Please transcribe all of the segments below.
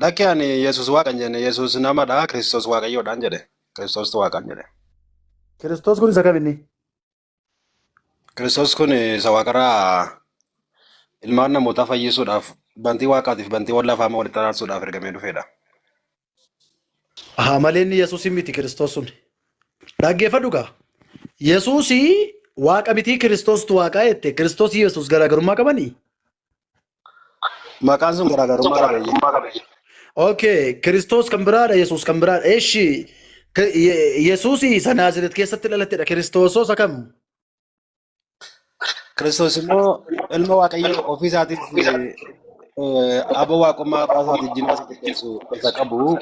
Lakki ani Yesuus Waaqan jenne Yesuus namadha Kiristoos Waaqayyoodhaan jedhe. Kiristoos Waaqan jedhe. Kiristoos kun isa kabinni. Kiristoos kun isa waaqarraa ilmaan namootaa fayyisuudhaaf bantii waaqaatiif bantii lafaa walitti araarsuudhaaf ergamee dhufedha. Malee inni Yesuus miti Kiristoos sun. Dhaggeeffadhu gaa. Yesuus waaqa miti Kiristoostu waaqaa jette. Kiristoos Yesuus garaagarummaa qabanii? Maqaan sun garaagarummaa qabeeyye. Okay, Kiristoos kan biraadha, Yesuus kan biraadha. Eeshi Yesuus isa Naazireet keessatti dhalattedha. Kiristoosos akkam? Kiristoos immoo ilma waaqayyoo ofii isaatiif abba waaqummaa abbaa isaatiif jinaa isa qixxeessu isa qabu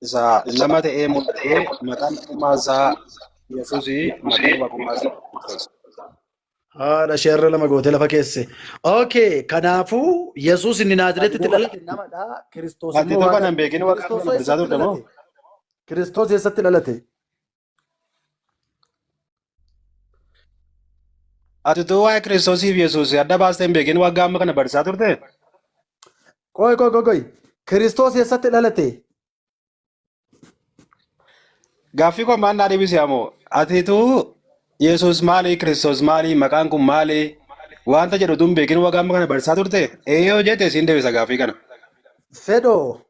isa nama ta'ee mul'atee maqaan uumaa isaa Yesuus maqaan waaqummaa isaa Kiristoos. Haadha sheerra lama gootee lafa keesse. Okay, kanaafuu Yesuus inni Naazireetitti dhalate namadha. Kiristoos Ati immoo tokko waaqa. nan beekin waaqaan Kiristoos kana barsiisaa eessatti turte moo? dhalate? Kiristoos eessatti dhalate? Ati utuu waa'ee Kiristoosiif Yesuus adda baastee hin beekin waggaa amma kana barsiisaa turte? Qoy. Kiristoos eessatti dhalate? Gaaffii koo maal naa deebisee amoo? Atiituu Yesuus maali? Kiristoos maali? Maqaan kun maali? Wanta jedhu utuu hin beekin waggaa amma kana barsiisaa turte? Eeyyoo jette siin deebisa gaaffii kana. Fedhoo.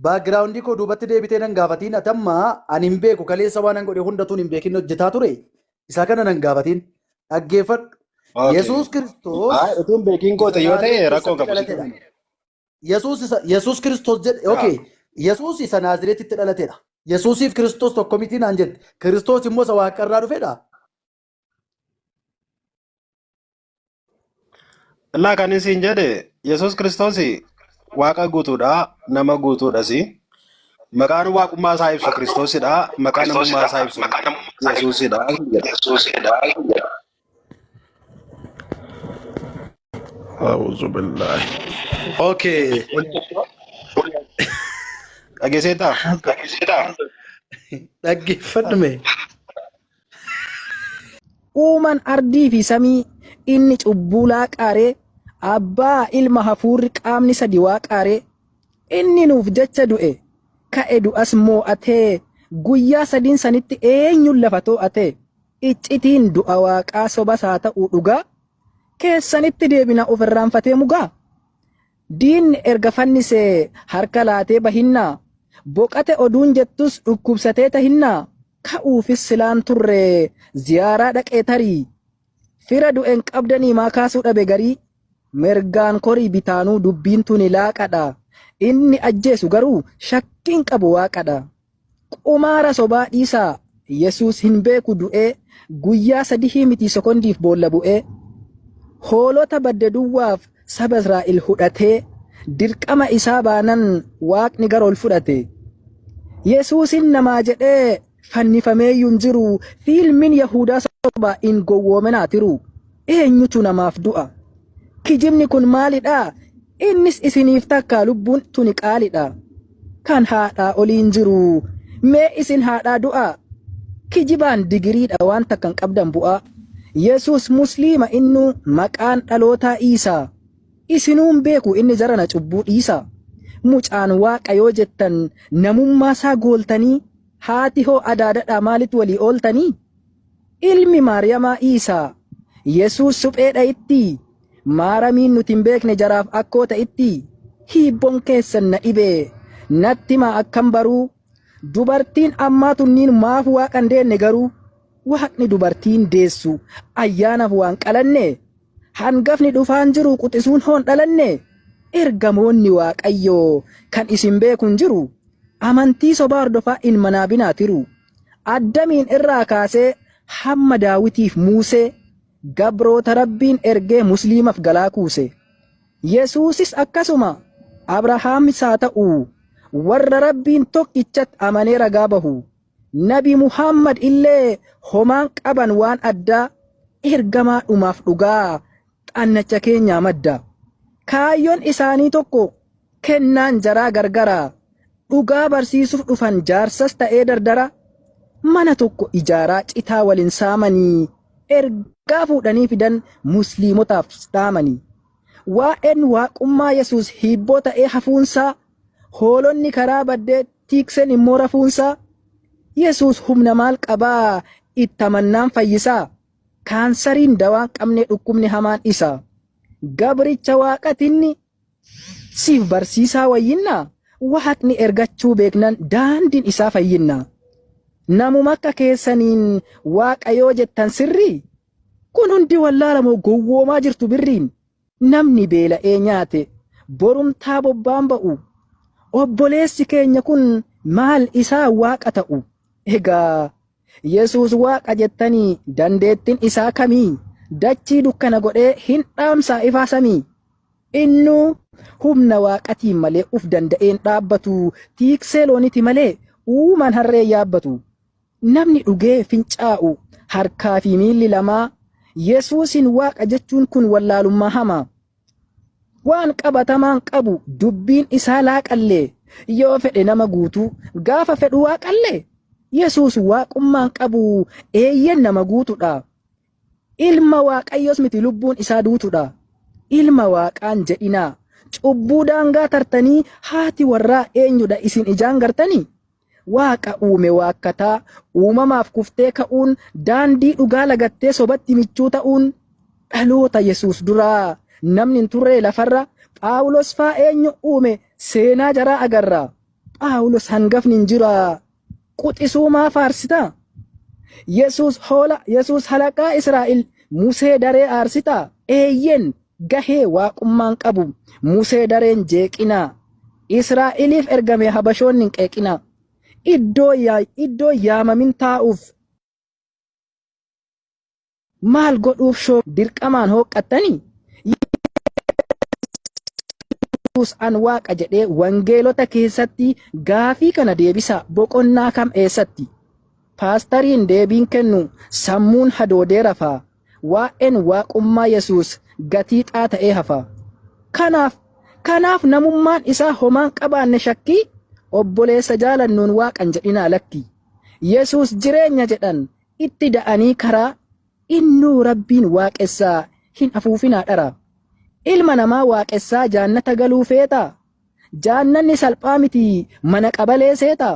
Baagiraawundii koo duubatti deebitee nan gaafatiin atamma ani hin beeku kaleessa waan an godhe hundatuun hin beekin hojjetaa ture. Isaa kana nan gaafatiin. Dhaggeeffadhu. Okay. Yesuus Kiristoos Utuu hin beekin goote yoo ta'e Naazireet rakkoo keessatti qabu. dhalatedha. Yesuus Kiristoos jedhe. Okay. Yesuus isa Naazireetitti dhalatedha. Yesuusiif Kiristoos tokko miti naan jette. Kiristoos immoo isa waaqarraa dhufedha. Illaa kan isin jedhe Yesuus Kiristoos waaqa guutuudha, nama guutuudhas. Maqaan waaqummaa isaa ibsu Kiristoosidha. Maqaan namummaa isaa ibsu Yesuusidha. Auzu billahi. Okay. Dhageesseetaa? Dhaggeeffadhu mee. Uumaan ardii fi samii inni cubbuu laaqaaree abbaa ilma hafuurri qaamni sadi waaqaaree inni nuuf jecha du'e ka'e du'as moo'atee guyyaa sadiin sanitti eenyuun lafa too'atee iccitiin du'a waaqaa sobas haa ta'uu dhugaa keessanitti deebina of irraanfatee mugaa diinni erga fannisee harka laatee bahinnaa boqate oduun jettus dhukkubsatee tahinnaa ka'uufis silaan turre ziyaaraa dhaqee tarii fira du'een qabdanii maa kaasuu dhabe garii mergaan korii bitaanuu dubbiin tuni laaqadha inni ajjeesu garuu shakkiin qabu waaqadha qumaara sobaa dhiisaa Yesuus hin beeku du'ee guyyaa sadii miti sekondiif boolla bu'ee hoolota badde duwwaaf saba Israa'el hudhatee dirqama isaa baanan waaqni gara ol fudhate Yesuusin namaa jedhee fannifameeyyuu hin jiru fiilmiin Yahudaa sobaa in gowwoomenaa tiru eenyutu namaaf du'a kijibni kun maalidha innis isiniif takkaa lubbuun tuni qaalidha kan haadhaa oliin jiru mee isin haadhaa du'a kijibaan digiriidha waan takkan qabdan bu'a Yesuus musliima innu maqaan dhalootaa Iisaa isinuun beeku inni jarana cubbuu dhiisa mucaan waaqa yoo jettan namummaa isaa gooltanii haati hoo adaadadhaa maalitti walii ooltanii ilmi Maariyamaa Iisaa Yesuus supheedha itti maaramiin nuti hin beekne jaraaf akkoo ta'itti hiibboon keessan na dhibee natti maa akkam baruu dubartiin ammaa tunniin maaf waaqan deenne garuu waaqni dubartiin deessu ayyaanaaf waan qalanne hangafni dhufaan jiru quxisuun hoon dhalanne ergamoonni waaqayyoo kan isin beekun jiru amantii sobaa hordofaa in manaa binaatiru addamiin irraa kaasee hamma daawitiif muusee gabroota rabbiin ergee musliimaaf galaa kuuse Yesuusis akkasuma Abrahaamis haa ta'u warra rabbiin tokkichatti amanee ragaa bahu Nabi Muhammad illee homaan qaban waan addaa ergamaa dhumaaf dhugaa xannacha keenyaa madda kaayyoon isaanii tokko kennaan jaraa gargaraa dhugaa barsiisuuf dhufan jaarsas ta'ee dardara mana tokko ijaaraa citaa waliin saamanii ergaa fuudhanii fidan musliimotaaf dhaamanii waa'een waaqummaa Yesuus hibboo ta'ee hafuunsaa hoolonni karaa baddee tiiksen immoo rafuunsaa. Yesuus humna maal qabaa itti amannaan fayyisaa. Kaansariin dawaan qabne dhukkubni hamaan isaa. Gabricha waaqatinni siif barsiisaa wayyinna. Waaqni ergachuu beeknan daandiin isaa fayyinna. Namuma akka keessaniin waaqa yoo jettan sirrii. Kun hundi wallaalamoo gowwoomaa jirtu birriin. Namni beela'ee nyaate borumtaa bobbaan ba'u. Obboleessi keenya kun maal isaa waaqa ta'u. Egaa Yesuus waaqa jettanii dandeettiin isaa kamii? Dachii dukkana godhee hin dhaamsaa ifaa samii. Innuu humna waaqatiin malee uf danda'een dhaabbatu. Tiiksee looniti malee uumaan harree yaabbatu. Namni dhugee fincaa'u harkaa fi miilli lamaa. Yesuusin waaqa jechuun kun wallaalummaa hamaa. Waan qabatamaan qabu dubbiin isaa laaqallee. Yoo fedhe nama guutuu gaafa fedhu waaqallee. Yesuus waaqummaan qabu eeyyen nama guutudha. Ilma waaqayyoos miti lubbuun isaa duutudha. Ilma waaqaan jedhinaa. Cubbuu daangaa tartanii haati warraa eenyudha isin ijaan gartanii. Waaqa uume waakkataa uumamaaf kuftee ka'uun daandii dhugaa lagattee sobatti michuu ta'uun dhaloota Yesuus duraa namni hin turre lafarra. Phaawulos faa eenyu uume seenaa jaraa agarra. Phaawulos hangafni hin jira. Quxisuu maa faarsita? Yesuus halaqaa Israa'el Musee daree aarsita. Eeyyen gahee waaqummaan qabu Musee dareen jeeqina. Israa'eliif ergame habashoonni hin qeeqina. Iddoo yaamamin taa'uuf maal godhuuf shoo dirqamaan hooqqattanii? Yesuus an waaqa jedhee wangeelota keessatti gaafii kana deebisa boqonnaa kam eessatti? Paastariin deebiin kennu sammuun hadoodee rafaa. Waa'een waaqummaa Yesuus gatii ta'ee hafa. Kanaaf namummaan isaa homaan qabaanne shakkii. Obboleessa jaalannuun waaqan jedhinaa lakki. Yesuus jireenya jedhan itti da'anii karaa. Innuu rabbiin waaqessaa hin afuufinaa dhara. Ilma namaa waaqessaa jaannata galuu feeta. Jaannanni salphaa miti mana qabalee seeta.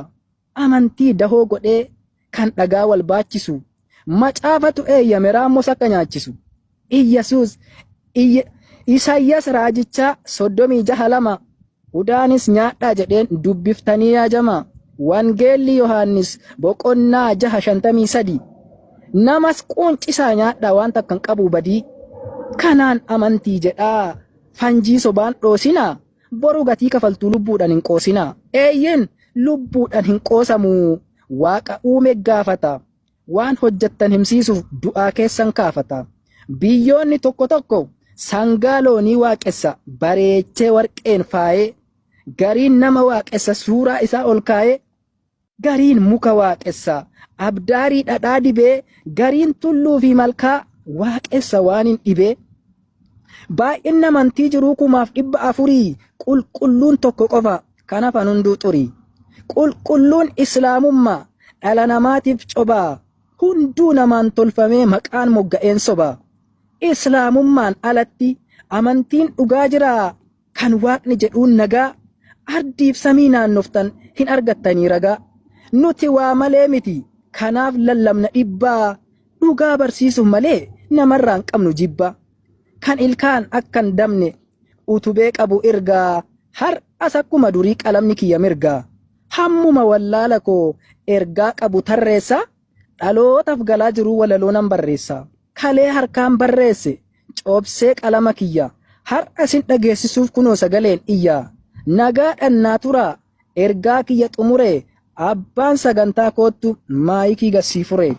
Amantii dahoo godhee kan dhagaa wal baachisu. Macaafatu eeyyame raammoo akka nyaachisu. Isaayyaas raajichaa 36 Udaanis nyaadhaa jedheen dubbiftanii yaajama. Wangeelli Yohaannis boqonnaa 6:53. Namas quuncisaa nyaadhaa waan takkan qabu badii. Kanaan amantii jedhaa fanjii sobaan dhoosinaa. Boru gatii kafaltuu lubbuudhaan hin qoosinaa. Eeyyen lubbuudhaan hin qoosamu. Waaqa uume gaafata. Waan hojjettan himsiisuuf du'aa keessan kaafata. Biyyoonni tokko sangaa loonii waaqessa bareechee warqeen faayee. Gariin nama waaqessa suuraa isaa ol kaayee. Gariin muka waaqessa abdaarii dhadhaa dibee. Gariin tulluu fi malkaa waaqessa waan hin dhibee. Baay'inni amantii jiruu 4,000 qulqulluun tokko qofa kan hafan hunduu xurii. Qulqulluun islaamummaa dhala namaatiif cobaa. Hunduu namaan tolfamee maqaan mogga'een sobaa. Islaamummaan alatti amantiin dhugaa jiraa kan waaqni jedhuun nagaa. Ardiif samii naannoftan hin argattanii ragaa. Nuti waa malee miti kanaaf lallabna dhibbaa. Dhugaa barsiisuuf malee namarraan qabnu jibba. Kan ilkaan akkan damne utubee qabu ergaa. Har'as akkuma durii qalamni kiyya mirgaa. Hammuma wallaala koo ergaa qabu tarreessa. Dhalootaaf galaa jiruu walaloo nan barreessa. Kalee harkaan barreesse coobsee qalama kiyya. Har'asin dhageessisuuf kunoo sagaleen iyya. Nagaa dhannaa turaa ergaa kiyya xumuree abbaan sagantaa koottu maayikii gassii furee.